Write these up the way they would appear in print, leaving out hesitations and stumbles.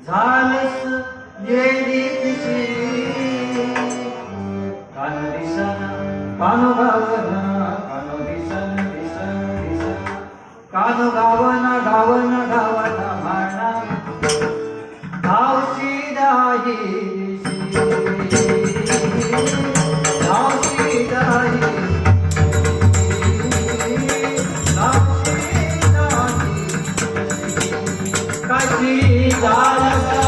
झालस येडीशी कान दिसन कानो गावना कानो दिसन दिसन दिसन कानो गावना गावना गावना म्हणा धावशी दाहीशी धावशी दाही काशी झालसा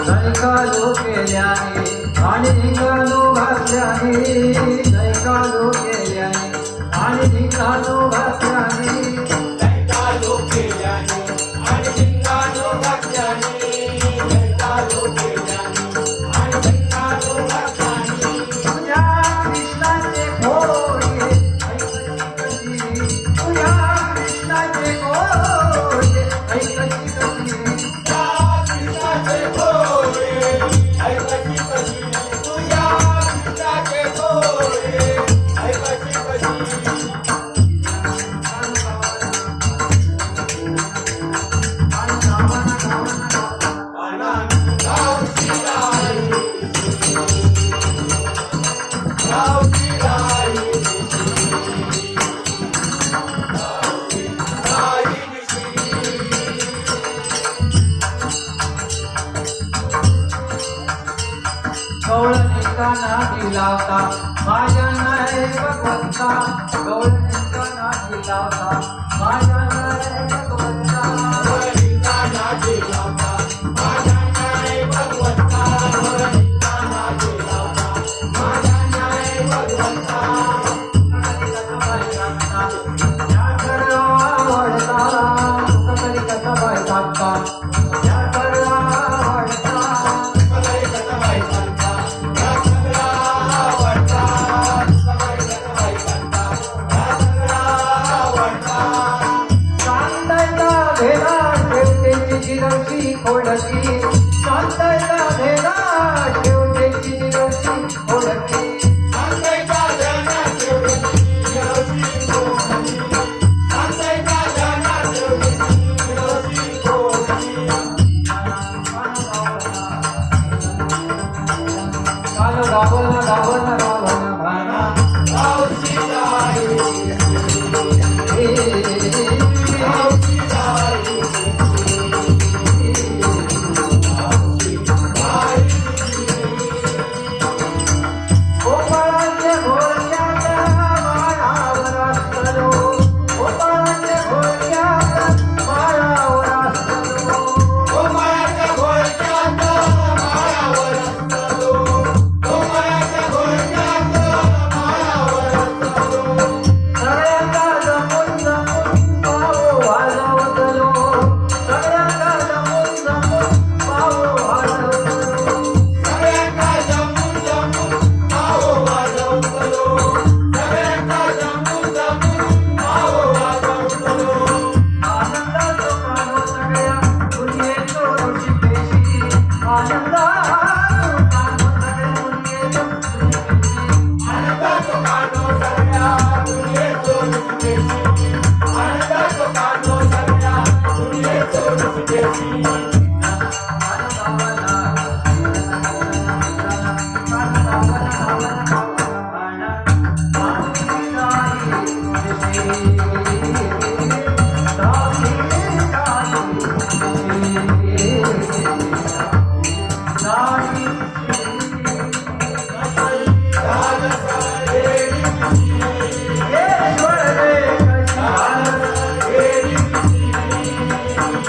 जयकालो केल्याने आणि निघालो घातल्याने जयकालो केल्याने आणि निघालो घातल्याने जयकालो केल्याने आणि निघालो घातल्याने जयकालो केल्याने आणि निघालो घातल्याने तुझ्या कृष्णाचे घोडे ऐकशी कशी तुझ्या कृष्णाचे घोडे ऐकशी कशी गौळनिकाना दिलावता माझ्या नाही भगवंता गौळनिकाना दिलावता माझ्या नाही भगवंता गौळनिकाना दिलावता माझ्या नाही भगवंता गौळनिकाना दिलावता माझ्या नाही भगवंता या सर्व आवडता कधी कसा बायकांता या सर्व आवडता कधी कसा बायकांता खोडकी शांत